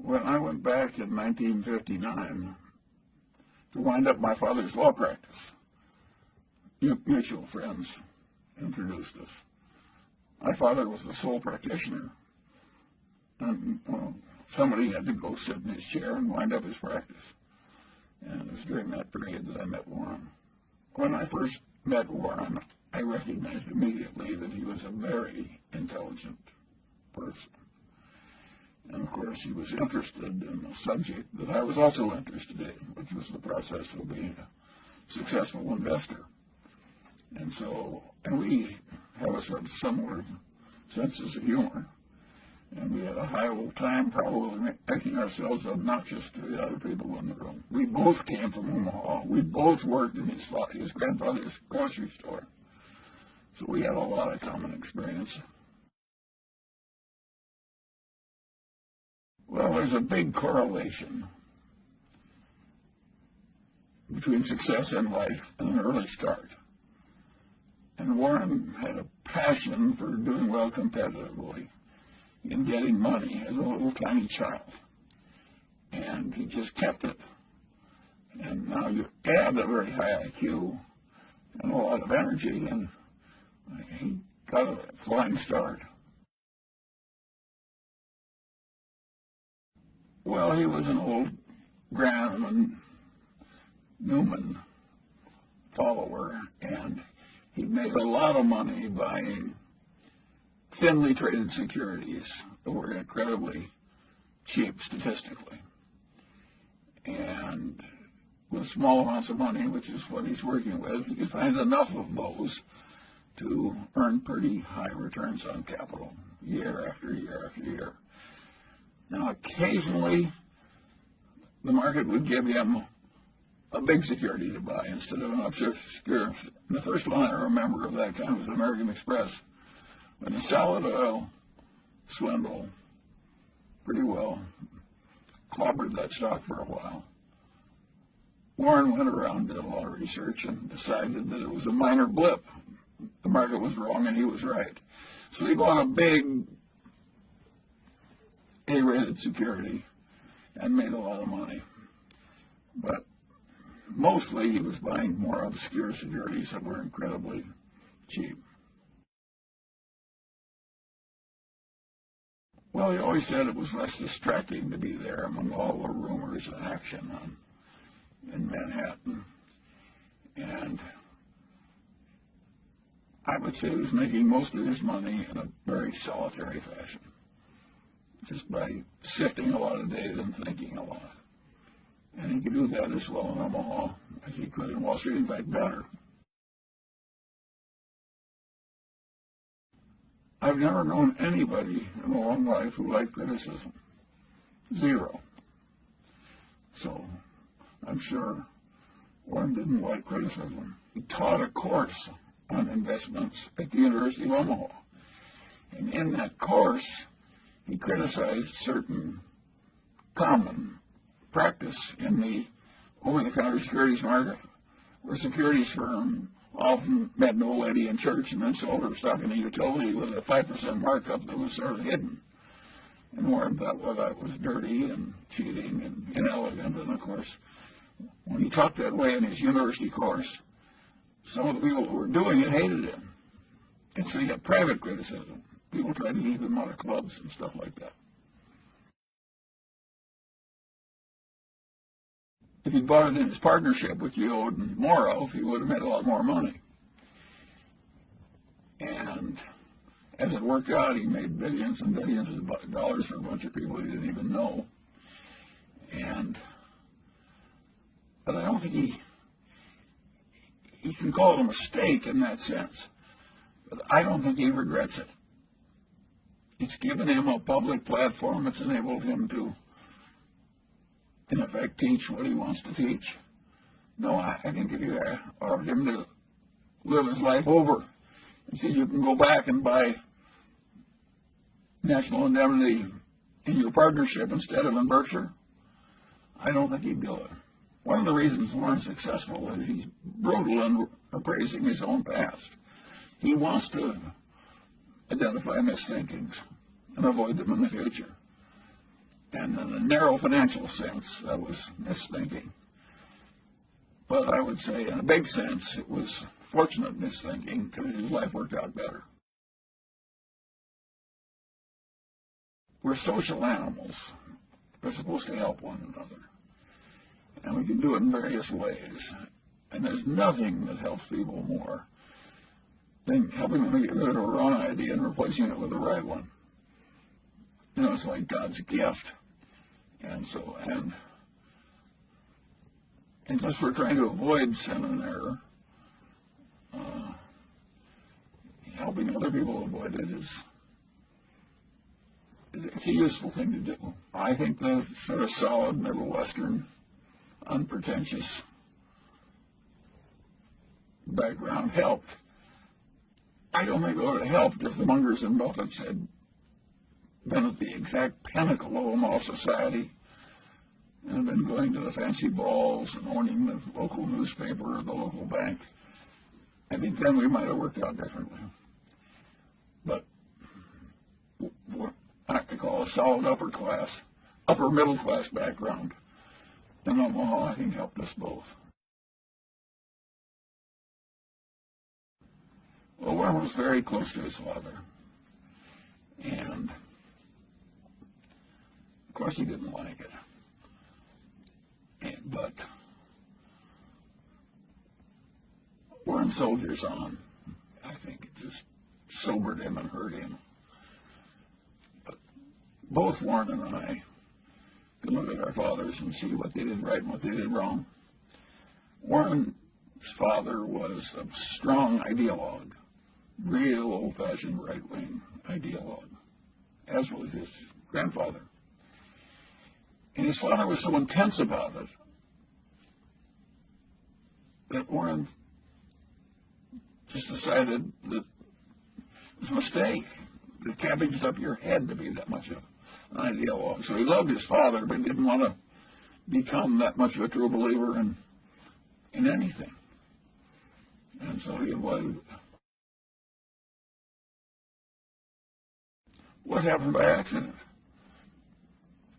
when I went back in 1959 to wind up my father's law practice, mutual friends introduced us. My father was the sole practitioner, and somebody had to go sit in his chair and wind up his practice. And it was during that period that I met Warren. When I first met Warren, I recognized immediately that he was a very intelligent person. And of course, he was interested in a subject that I was also interested in, which was the process of being a successful investor. And we have a sort of similar senses of humor. And we had a high old time probably making ourselves obnoxious to the other people in the room. We both came from Omaha. We both worked in his grandfather's grocery store. So we had a lot of common experience. Well, there's a big correlation between success in life and an early start. And Warren had a passion for doing well competitively in getting money as a little tiny child. And he just kept it. And now you add a very high IQ and a lot of energy, and he got a flying start. Well, he was an old Graham and Newman follower, and he made a lot of money buying thinly traded securities that were incredibly cheap statistically. And with small amounts of money, which is what he's working with, you find enough of those to earn pretty high returns on capital year after year after year. Now, occasionally, the market would give him a big security to buy instead of an obscure. The first one I remember of that kind was American Express, when the solid oil swindle pretty well clobbered that stock for a while. Warren went around, did a lot of research, and decided that it was a minor blip. The market was wrong and he was right. So he bought a big A-rated security and made a lot of money. But mostly he was buying more obscure securities that were incredibly cheap. Well, he always said it was less distracting to be there among all the rumors and action in Manhattan. And I would say he was making most of his money in a very solitary fashion, just by sifting a lot of data and thinking a lot. And he could do that as well in Omaha as he could in Wall Street, in fact, better. I've never known anybody in a long life who liked criticism. Zero. So I'm sure Warren didn't like criticism. He taught a course on investments at the University of Omaha. And in that course, he criticized certain common practice in the over-the-counter securities market, where securities firm often met an old lady in church and then sold her stock in a utility with a 5% markup that was sort of hidden. And Warren thought, well, that was dirty and cheating and inelegant. And of course, when he talked that way in his university course, some of the people who were doing it hated him. And so he had private criticism. People tried to keep him out of clubs and stuff like that. If he'd bought it in his partnership, which he owed more of, he would have made a lot more money. And as it worked out, he made billions and billions of dollars for a bunch of people he didn't even know. But I don't think he can call it a mistake in that sense. But I don't think he regrets it. It's given him a public platform. It's enabled him to, in effect, teach what he wants to teach. No, I think if you allowed him to live his life over and see you can go back and buy National Indemnity in your partnership instead of in Berkshire, I don't think he'd do it. One of the reasons Warren's successful is he's brutal in appraising his own past. He wants to identify misthinkings and avoid them in the future. And in a narrow financial sense, that was misthinking. But I would say in a big sense, it was fortunate misthinking because his life worked out better. We're social animals. We're supposed to help one another. And we can do it in various ways. And there's nothing that helps people more than helping them get rid of a wrong idea and replacing it with the right one. You know, it's like God's gift. And so, and unless we're trying to avoid sin and error, helping other people avoid it it's a useful thing to do. I think the sort of solid Middle Western, unpretentious background helped. I don't think it would have helped if the Mungers and Buffetts had been at the exact pinnacle of Omaha society and been going to the fancy balls and owning the local newspaper or the local bank. I think then we might have worked out differently. But what I call a solid upper middle class background in Omaha, I think helped us both. Well, Warren was very close to his father. And, of course, he didn't like it. But Warren soldiers on. I think it just sobered him and hurt him. But both Warren and I could look at our fathers and see what they did right and what they did wrong. Warren's father was a strong ideologue, real old-fashioned right-wing ideologue, as was his grandfather. And his father was so intense about it that Warren just decided that it was a mistake. It cabbaged up your head to be that much of an ideologue. So he loved his father, but he didn't want to become that much of a true believer in anything. And so he avoided it. What happened by accident?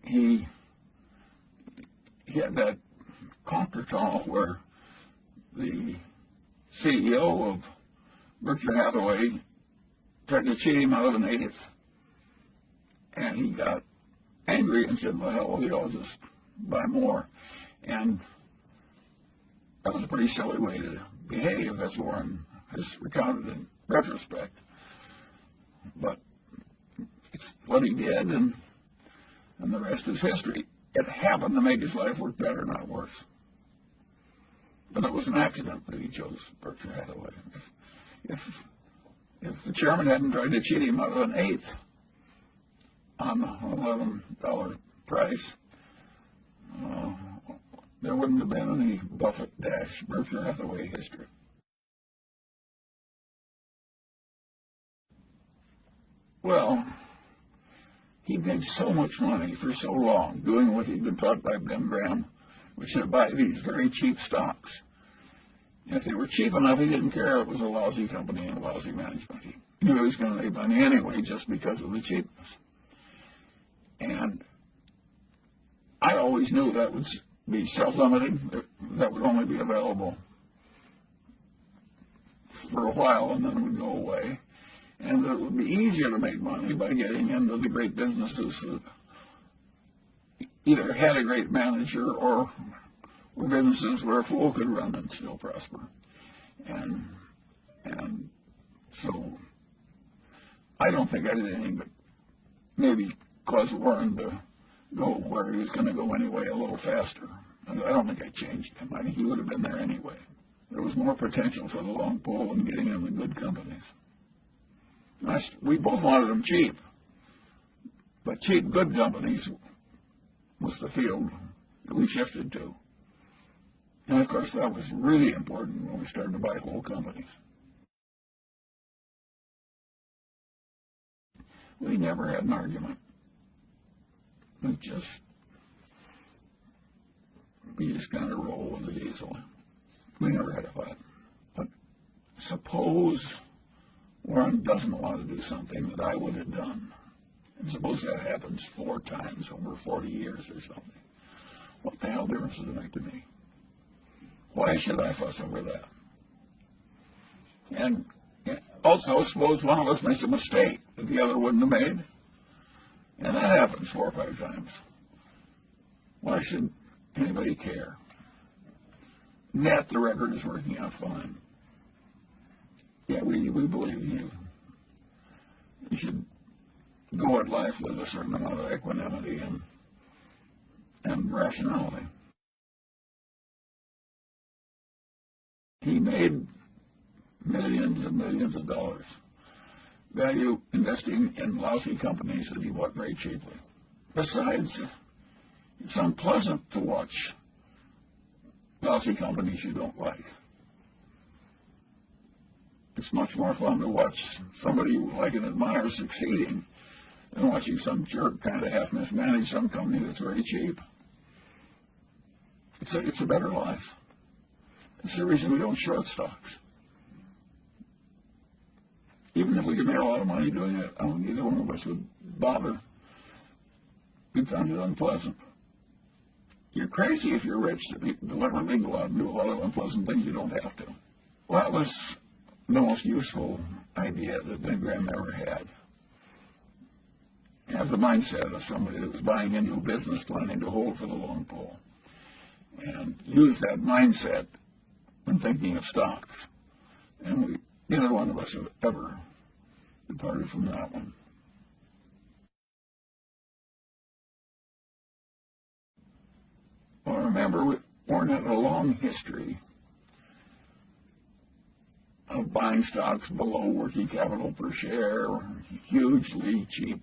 He had that contretemps where the CEO of Berkshire Hathaway tried to cheat him out of an eighth, and he got angry and said, well, hell, I'll just buy more. And that was a pretty silly way to behave, as Warren has recounted in retrospect. But it's what he did, and the rest is history. It happened to make his life work better, not worse. But it was an accident that he chose Berkshire Hathaway. If the chairman hadn't tried to cheat him out of an eighth on an $11 price, there wouldn't have been any Buffett-Berkshire Hathaway history. Well, he'd made so much money for so long doing what he'd been taught by Ben Graham, which is to buy these very cheap stocks. And if they were cheap enough, he didn't care it was a lousy company and a lousy management. He knew he was going to make money anyway just because of the cheapness. And I always knew that would be self-limited, that would only be available for a while and then it would go away. And that it would be easier to make money by getting into the great businesses that either had a great manager or were businesses where a fool could run and still prosper. And so I don't think I did anything but maybe cause Warren to go where he was going to go anyway a little faster. And I don't think I changed him. I think he would have been there anyway. There was more potential for the long pole in getting in the good companies. We both wanted them cheap, but cheap, good companies was the field that we shifted to. And, of course, that was really important when we started to buy whole companies. We never had an argument. We just kind of roll with it easily. We never had a fight. But suppose Warren doesn't want to do something that I would have done. And suppose that happens 4 times over 40 years or something. What the hell difference does it make to me? Why should I fuss over that? And also, suppose one of us makes a mistake that the other wouldn't have made. And that happens 4 or 5 times. Why should anybody care? Net, the record is working out fine. Yeah, we believe you. You should go at life with a certain amount of equanimity and rationality. He made millions and millions of dollars value investing in lousy companies that he bought very cheaply. Besides, it's unpleasant to watch lousy companies you don't like. It's much more fun to watch somebody you like and admire succeeding than watching some jerk kind of half mismanage some company that's very cheap. It's a better life. It's the reason we don't short stocks. Even if we could make a lot of money doing it, I don't think either one of us would bother. We found it unpleasant. You're crazy if you're rich to deliberately go out and do a lot of unpleasant things you don't have to. Well, that was the most useful idea that Ben Graham ever had. Have the mindset of somebody that was buying into a business planning to hold for the long pull. And use that mindset when thinking of stocks. And neither one of us have ever departed from that one. Well, remember, Warren had a long history of buying stocks below working capital per share, hugely cheap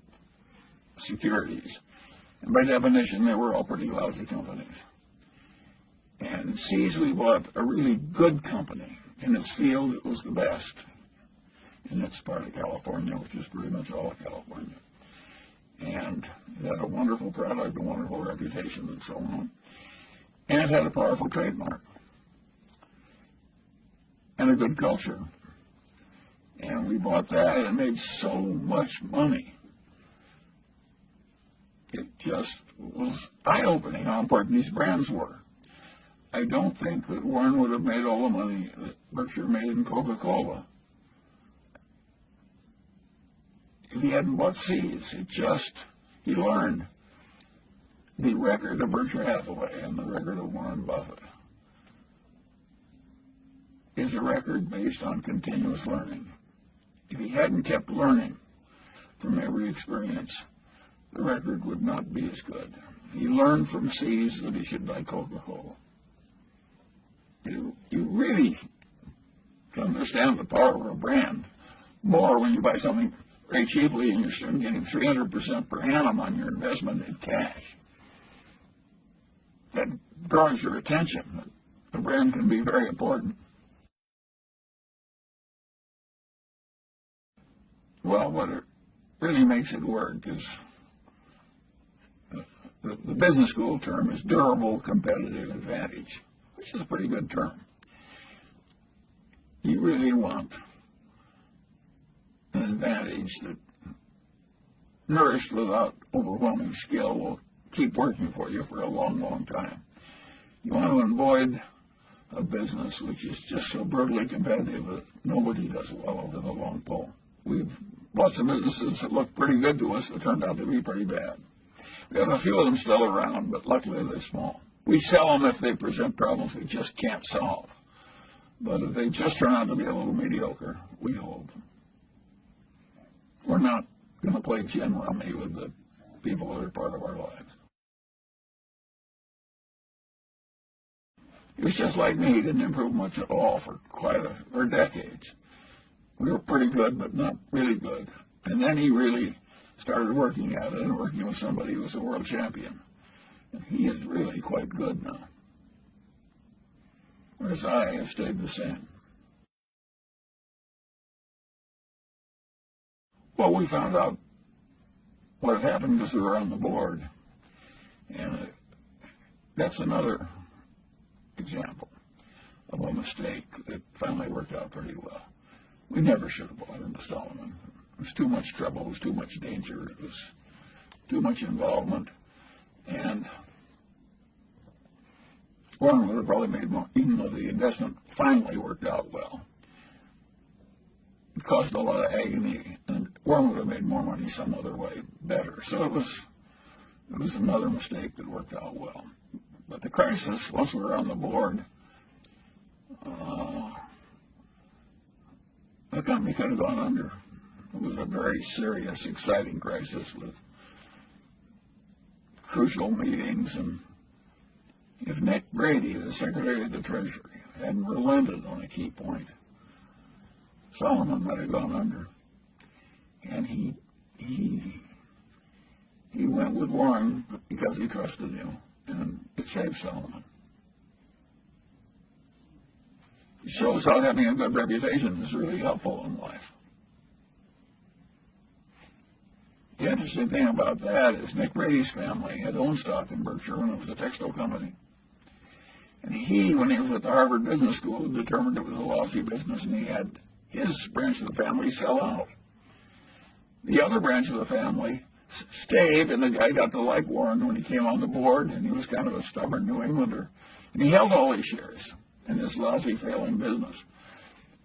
securities. And by definition, they were all pretty lousy companies. And it sees we bought a really good company. In its field, it was the best in its part of California, which is pretty much all of California. And it had a wonderful product, a wonderful reputation, and so on. And it had a powerful trademark and a good culture. And we bought that and made so much money. It just was eye-opening how important these brands were. I don't think that Warren would have made all the money that Berkshire made in Coca-Cola if he hadn't bought Seeds. He learned. The record of Berkshire Hathaway and the record of Warren Buffett is a record based on continuous learning. If he hadn't kept learning from every experience, the record would not be as good. He learned from Seeds that he should buy Coca-Cola. You really can understand the power of a brand more when you buy something very cheaply and you're still getting 300% per annum on your investment in cash. That draws your attention. The brand can be very important. Well, what it really makes it work is the business school term is durable competitive advantage, which is a pretty good term. You really want an advantage that, nourished without overwhelming skill, will keep working for you for a long, long time. You want to avoid a business which is just so brutally competitive that nobody does well over the long pull. We've bought some businesses that look pretty good to us that turned out to be pretty bad. We have a few of them still around, but luckily they're small. We sell them if they present problems we just can't solve. But if they just turn out to be a little mediocre, we hold them. We're not going to play gin rummy with the people that are part of our lives. He was just like me. He didn't improve much at all for decades. We were pretty good, but not really good. And then he really started working at it and working with somebody who was a world champion. And he is really quite good now. Whereas I have stayed the same. Well, we found out what had happened because we were on the board. And that's another example of a mistake that finally worked out pretty well. We never should have bought into Solomon. It was too much trouble. It was too much danger. It was too much involvement, and Warren would have probably made more, even though the investment finally worked out well. It caused a lot of agony, and Warren would have made more money some other way better. So it was another mistake that worked out well. But the crisis, once we were on the board, the company could have gone under. It was a very serious, exciting crisis with crucial meetings, and if Nick Brady, the Secretary of the Treasury, hadn't relented on a key point, Solomon might have gone under. And he went with Warren because he trusted him, and it saved Solomon. It shows how having a good reputation is really helpful in life. The interesting thing about that is Nick Brady's family had owned stock in Berkshire when it was a textile company. And he, when he was at the Harvard Business School, determined it was a lousy business, and he had his branch of the family sell out. The other branch of the family stayed, and the guy got to like Warren when he came on the board, and he was kind of a stubborn New Englander. And he held all his shares in this lousy, failing business.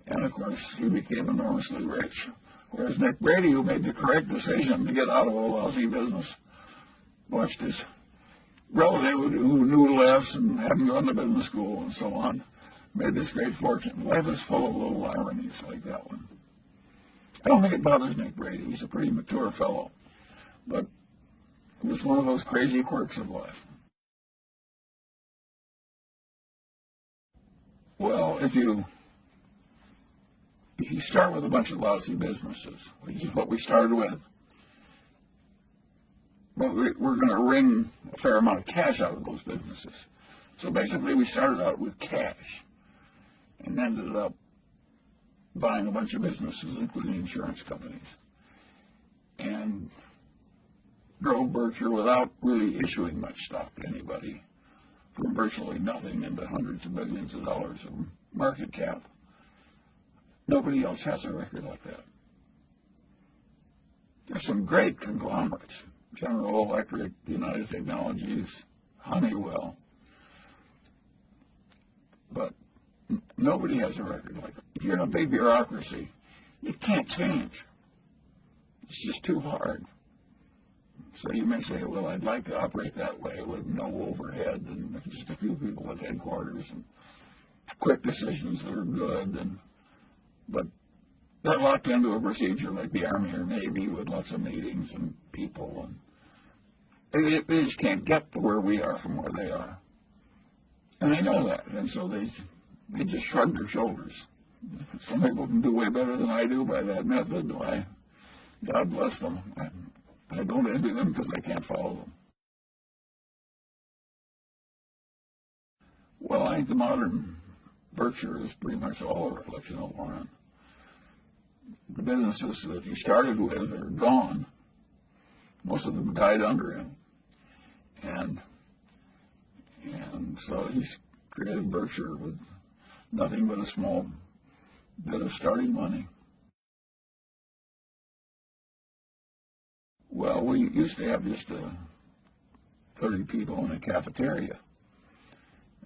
And, of course, he became enormously rich. Whereas Nick Brady, who made the correct decision to get out of a lousy business, watched his relative who knew less and hadn't gone to business school and so on, made this great fortune. Life is full of little ironies like that one. I don't think it bothers Nick Brady. He's a pretty mature fellow. But it was one of those crazy quirks of life. Well, if you start with a bunch of lousy businesses, which is what we started with, but we're going to wring a fair amount of cash out of those businesses. So basically we started out with cash and ended up buying a bunch of businesses, including insurance companies, and drove Berkshire without really issuing much stock to anybody, from virtually nothing into hundreds of millions of dollars of market cap. Nobody else has a record like that. There's some great conglomerates: General Electric, United Technologies, Honeywell, but nobody has a record like that. If you're in a big bureaucracy, it can't change. It's just too hard. So you may say, well, I'd like to operate that way with no overhead and just a few people at headquarters and quick decisions that are good. But they're locked into a procedure like the Army or Navy with lots of meetings and people. And they just can't get to where we are from where they are. And they know that. And so they just shrug their shoulders. Some people can do way better than I do by that method. Why, God bless them. I don't envy them because I can't follow them. Well, I think the modern Berkshire is pretty much all a reflection of Warren. The businesses that he started with are gone. Most of them died under him. And so he's created Berkshire with nothing but a small bit of starting money. Well, we used to have just 30 people in a cafeteria,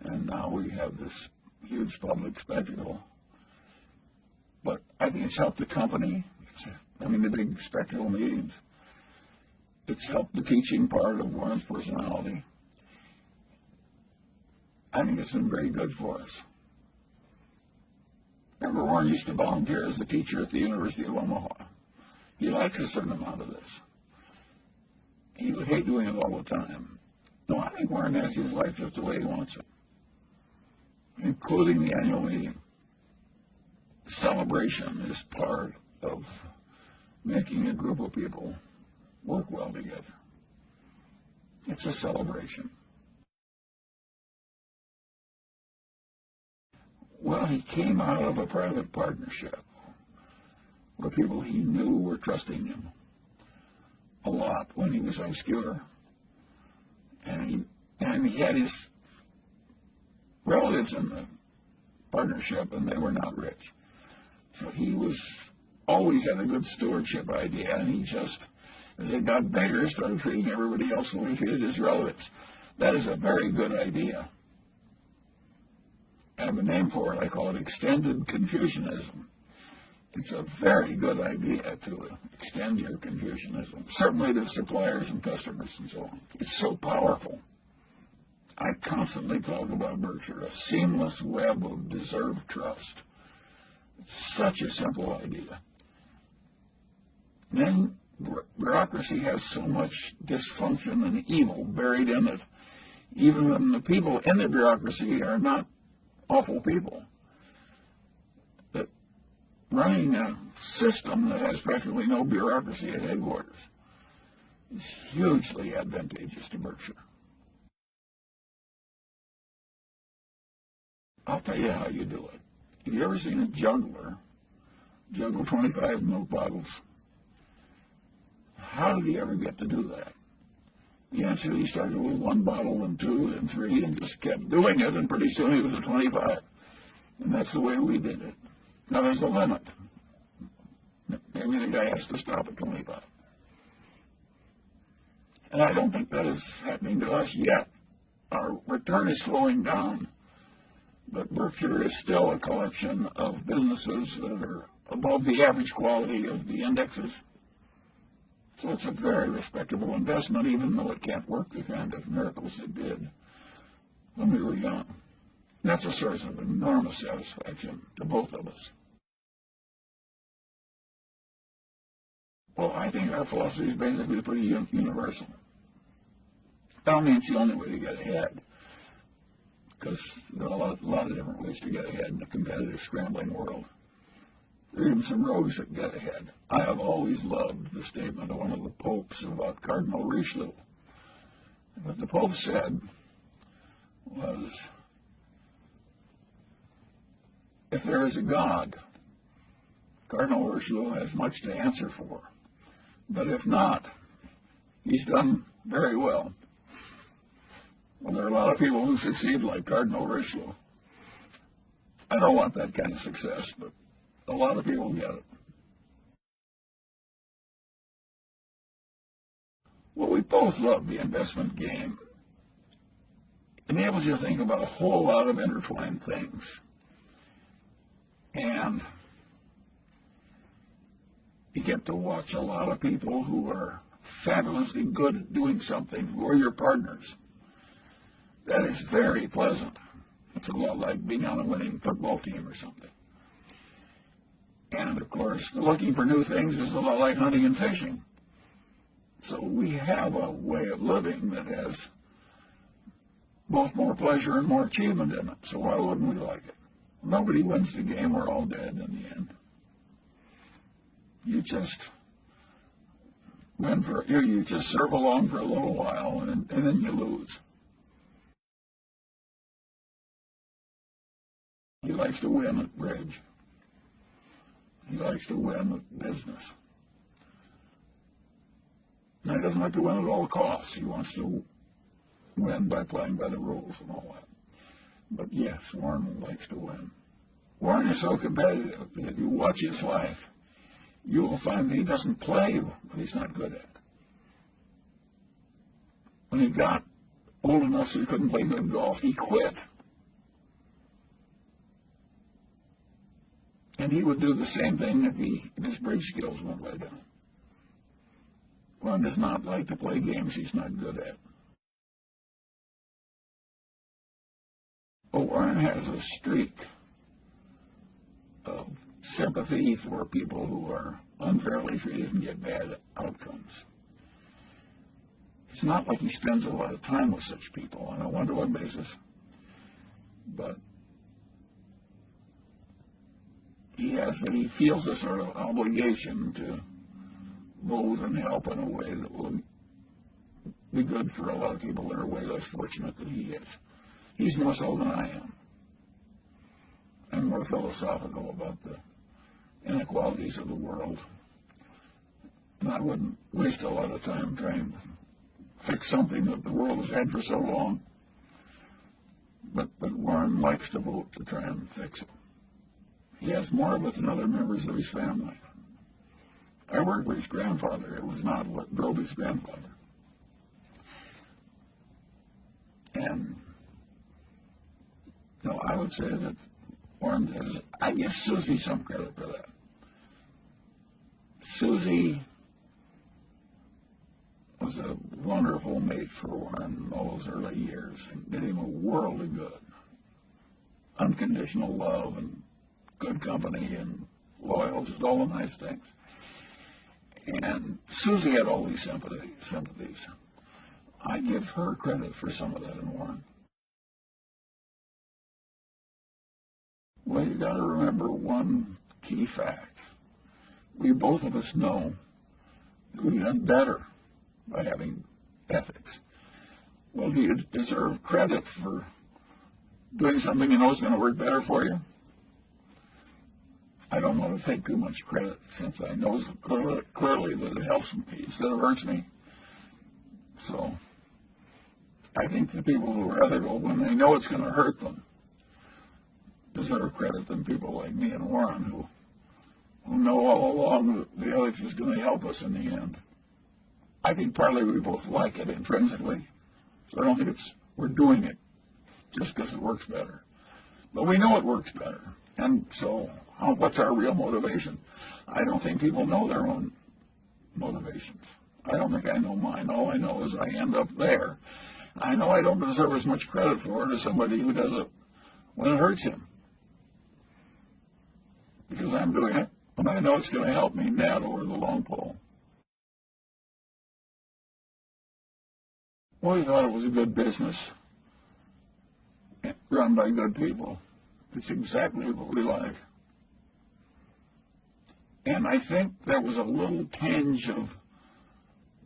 and now we have this huge public spectacle. But I think it's helped the company. The big spectacle meetings. It's helped the teaching part of Warren's personality. I think it's been very good for us. Remember, Warren used to volunteer as a teacher at the University of Omaha. He likes a certain amount of this. He would hate doing it all the time. No, I think Warren has his life just the way he wants it, including the annual meeting. Celebration is part of making a group of people work well together. It's a celebration. Well, he came out of a private partnership where people he knew were trusting him a lot when he was obscure. And he had his relatives in the partnership, and they were not rich. So he always had a good stewardship idea, and he just As they got bigger, started treating everybody else the way they treated his relatives. That is a very good idea. I have a name for it. I call it extended Confucianism. It's a very good idea to extend your Confucianism, certainly to suppliers and customers and so on. It's so powerful. I constantly talk about Berkshire, a seamless web of deserved trust. It's such a simple idea. Then bureaucracy has so much dysfunction and evil buried in it, even when the people in the bureaucracy are not awful people. That running a system that has practically no bureaucracy at headquarters is hugely advantageous to Berkshire. I'll tell you how you do it. Have you ever seen a juggler juggle 25 milk bottles? How did he ever get to do that? The answer, he started with 1 bottle and 2 and 3 and just kept doing it, and pretty soon he was at 25. And that's the way we did it. Now there's a limit. Maybe the guy has to stop at 25. And I don't think that is happening to us yet. Our return is slowing down. But Berkshire is still a collection of businesses that are above the average quality of the indexes. So it's a very respectable investment, even though it can't work the kind of miracles it did when we were young. That's a source of enormous satisfaction to both of us. Well, I think our philosophy is basically pretty universal. I don't mean it's the only way to get ahead, because there are a lot of different ways to get ahead in a competitive, scrambling world. There are even some roads that get ahead. I have always loved the statement of one of the popes about Cardinal Richelieu. What the Pope said was, if there is a God, Cardinal Richelieu has much to answer for. But if not, he's done very well. Well, there are a lot of people who succeed like Cardinal Richelieu. I don't want that kind of success, but a lot of people get it. Well, we both love the investment game. It enables you to think about a whole lot of intertwined things. And you get to watch a lot of people who are fabulously good at doing something, who are your partners. That is very pleasant. It's a lot like being on a winning football team or something. And, of course, looking for new things is a lot like hunting and fishing. So we have a way of living that has both more pleasure and more achievement in it. So why wouldn't we like it? Nobody wins the game. We're all dead in the end. You just you just serve along for a little while, and then you lose. He likes to win at bridge. He likes to win at business. Now, he doesn't like to win at all costs. He wants to win by playing by the rules and all that. But yes, Warren likes to win. Warren is so competitive that if you watch his life, you will find that he doesn't play what he's not good at. When he got old enough so he couldn't play good golf, he quit. And he would do the same thing if his bridge skills went way down. Warren does not like to play games he's not good at. But Warren has a streak of sympathy for people who are unfairly treated and get bad outcomes. It's not like he spends a lot of time with such people on a one-to-one basis, but he feels a sort of obligation to vote and help in a way that will be good for a lot of people that are way less fortunate than he is. He's more so than I am. I'm more philosophical about the inequalities of the world. And I wouldn't waste a lot of time trying to fix something that the world has had for so long. But Warren likes to vote to try and fix it. He has more of it than other members of his family. I worked with his grandfather. It was not what drove his grandfather. And, no, I would say that Warren has, I give Susie some credit for that. Susie was a wonderful mate for Warren in those early years and did him a world of good. Unconditional love and good company and loyal, just all the nice things. And Susie had all these sympathies. I give her credit for some of that in Warren. Well, you got to remember one key fact. We both of us know that we've done better by having ethics. Well, do you deserve credit for doing something you know is going to work better for you? I don't want to take too much credit since I know clearly that it helps me instead of hurts me. So I think the people who are ethical, when they know it's going to hurt them, deserve credit than people like me and Warren who know all along that the ethics is going to help us in the end. I think partly we both like it intrinsically, so I don't think we're doing it just because it works better. But we know it works better, and so what's our real motivation? I don't think people know their own motivations. I don't think I know mine. All I know is I end up there. I know I don't deserve as much credit for it as somebody who does it when it hurts him, because I'm doing it when I know it's going to help me net over the long pole. Well, we thought it was a good business run by good people. It's exactly what we like. And I think there was a little tinge of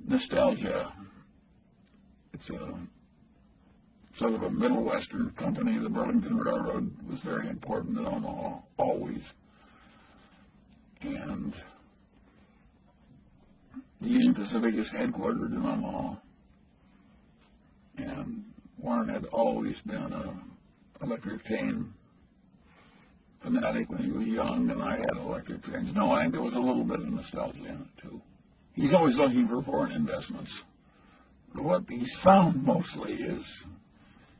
nostalgia. It's a sort of a Middle Western company. The Burlington Railroad was very important in Omaha, always. And the Union Pacific is headquartered in Omaha. And Warren had always been an electric train fanatic when he was young, and I had electric trains. No, I think there was a little bit of nostalgia in it, too. He's always looking for foreign investments. But what he's found mostly is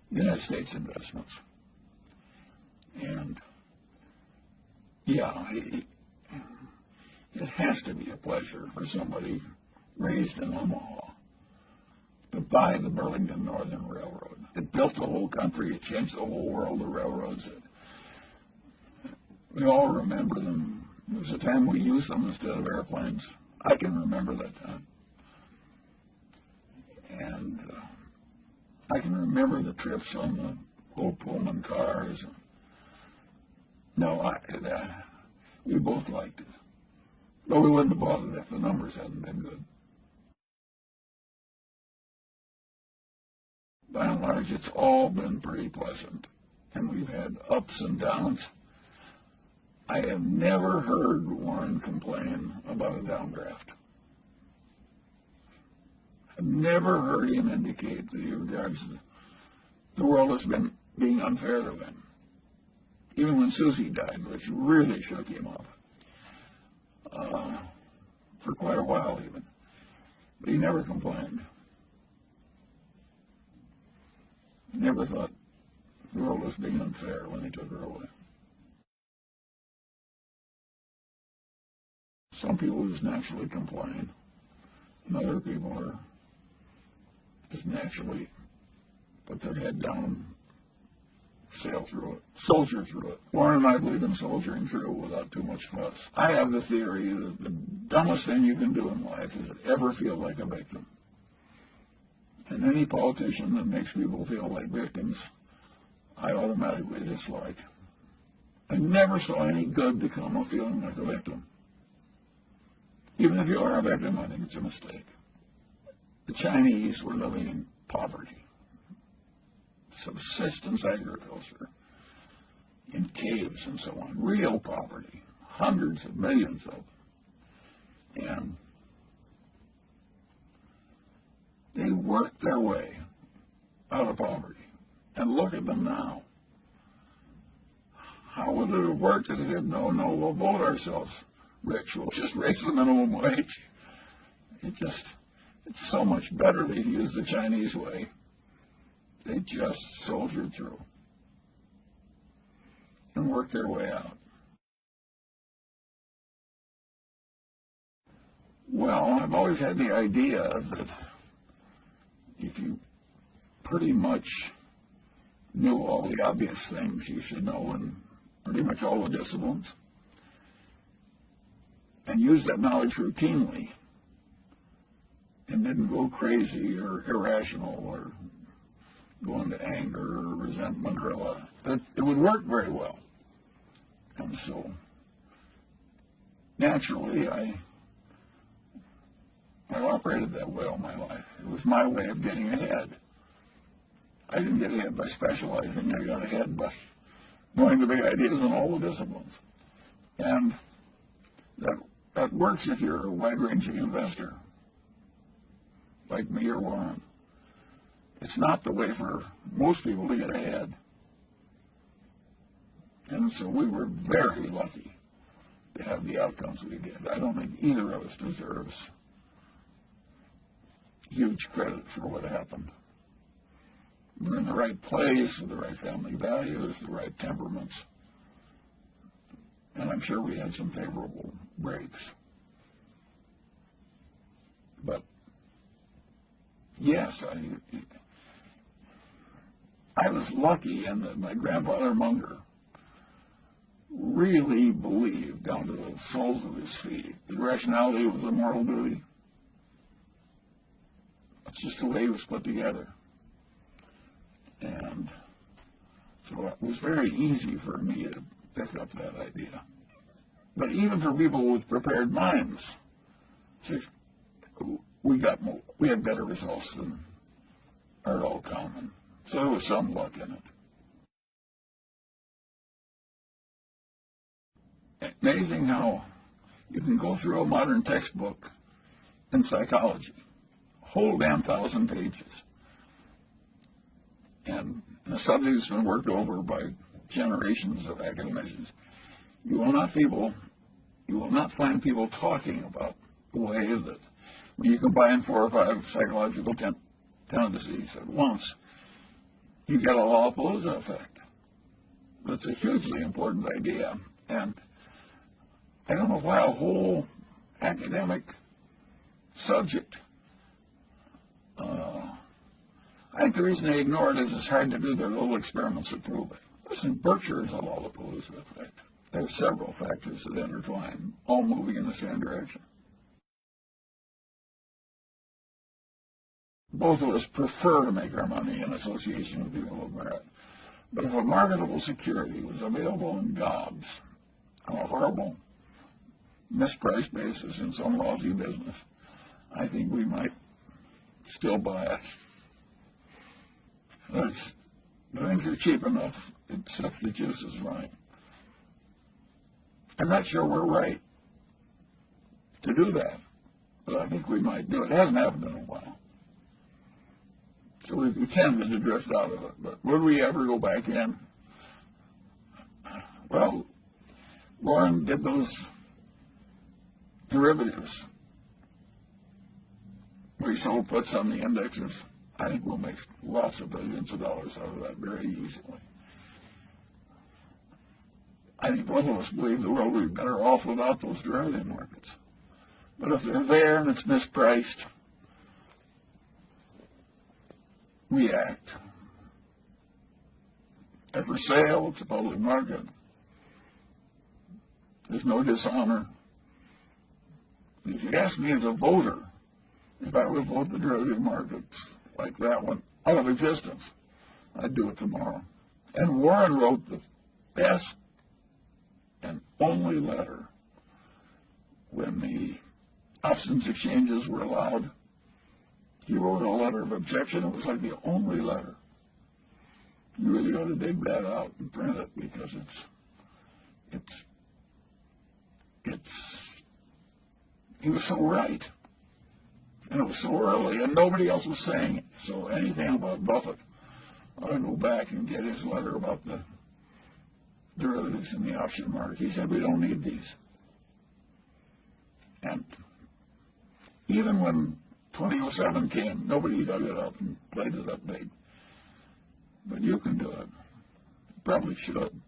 United States investments. And, yeah, it has to be a pleasure for somebody raised in Omaha to buy the Burlington Northern Railroad. It built the whole country. It changed the whole world of railroads. We all remember them. There was a time we used them instead of airplanes. I can remember that time. And I can remember the trips on the old Pullman cars. No, we both liked it. But we wouldn't have bought it if the numbers hadn't been good. By and large, it's all been pretty pleasant, and we've had ups and downs. I have never heard Warren complain about a downdraft. I've never heard him indicate that he regards the world as being unfair to him. Even when Susie died, which really shook him up for quite a while even. But he never complained. Never thought the world was being unfair when they took her away. Some people just naturally complain, and other people are just naturally put their head down and sail through it, soldier through it. Warren and I believe in soldiering through without too much fuss. I have the theory that the dumbest thing you can do in life is to ever feel like a victim. And any politician that makes people feel like victims, I automatically dislike. I never saw any good to come of feeling like a victim. Even if you are a victim, I think it's a mistake. The Chinese were living in poverty, subsistence agriculture, in caves and so on, real poverty, hundreds of millions of them. And they worked their way out of poverty. And look at them now. How would it have worked if they said, no, we'll vote ourselves rich. We'll just raise the minimum wage. It's so much better to use the Chinese way. They just soldier through and work their way out. Well, I've always had the idea that if you pretty much knew all the obvious things you should know in pretty much all the disciplines, and used that knowledge routinely, and didn't go crazy or irrational or go into anger or resentment or that it would work very well. And so, naturally, I operated that way all my life. It was my way of getting ahead. I didn't get ahead by specializing. I got ahead by knowing the big ideas in all the disciplines. And that works if you're a wide-ranging investor, like me or Warren. It's not the way for most people to get ahead. And so we were very lucky to have the outcomes we did. I don't think either of us deserves huge credit for what happened. We're in the right place with the right family values, the right temperaments. And I'm sure we had some favorable breaks. But yes, I was lucky in that my grandfather Munger really believed down to the soles of his feet that rationality was a moral duty. That's just the way he was put together. And so it was very easy for me to pick up that idea. But even for people with prepared minds, we had better results than are at all common. So there was some luck in it. Amazing how you can go through a modern textbook in psychology, whole damn 1,000 pages, and the subject has been worked over by generations of academicians. You will not find people talking about the way that when you combine 4 or 5 psychological tendencies at once, you get a Lollapalooza effect. But it's a hugely important idea, and I don't know why a whole academic subject. I think the reason they ignore it is it's hard to do their little experiments to prove it. Listen, Berkshire is a Lollapalooza effect. There are several factors that intertwine, all moving in the same direction. Both of us prefer to make our money in association with people of merit. But if a marketable security was available in gobs on a horrible, mispriced basis in some lousy business, I think we might still buy it. The things are cheap enough, it sets the juices running. I'm not sure we're right to do that, but I think we might do it. It hasn't happened in a while. So we tended to drift out of it, but would we ever go back in? Well, Warren did those derivatives. We sold puts on the indexes. I think we'll make lots of billions of dollars out of that very easily. I think both of us believe the world would be better off without those derivative markets. But if they're there and it's mispriced, we act. They're for sale, it's a public market. There's no dishonor. If you ask me as a voter, if I would vote the derivative markets like that one out of existence, I'd do it tomorrow. And Warren wrote the best and only letter when the options exchanges were allowed. He wrote a letter of objection. It was like the only letter. You really ought to dig that out and print it because he was so right. And it was so early, and nobody else was saying it. So anything about Buffett, ought to go back and get his letter about the derivatives in the option market. He said, we don't need these. And even when 2007 came, nobody dug it up and played it up big. But you can do it. You probably should.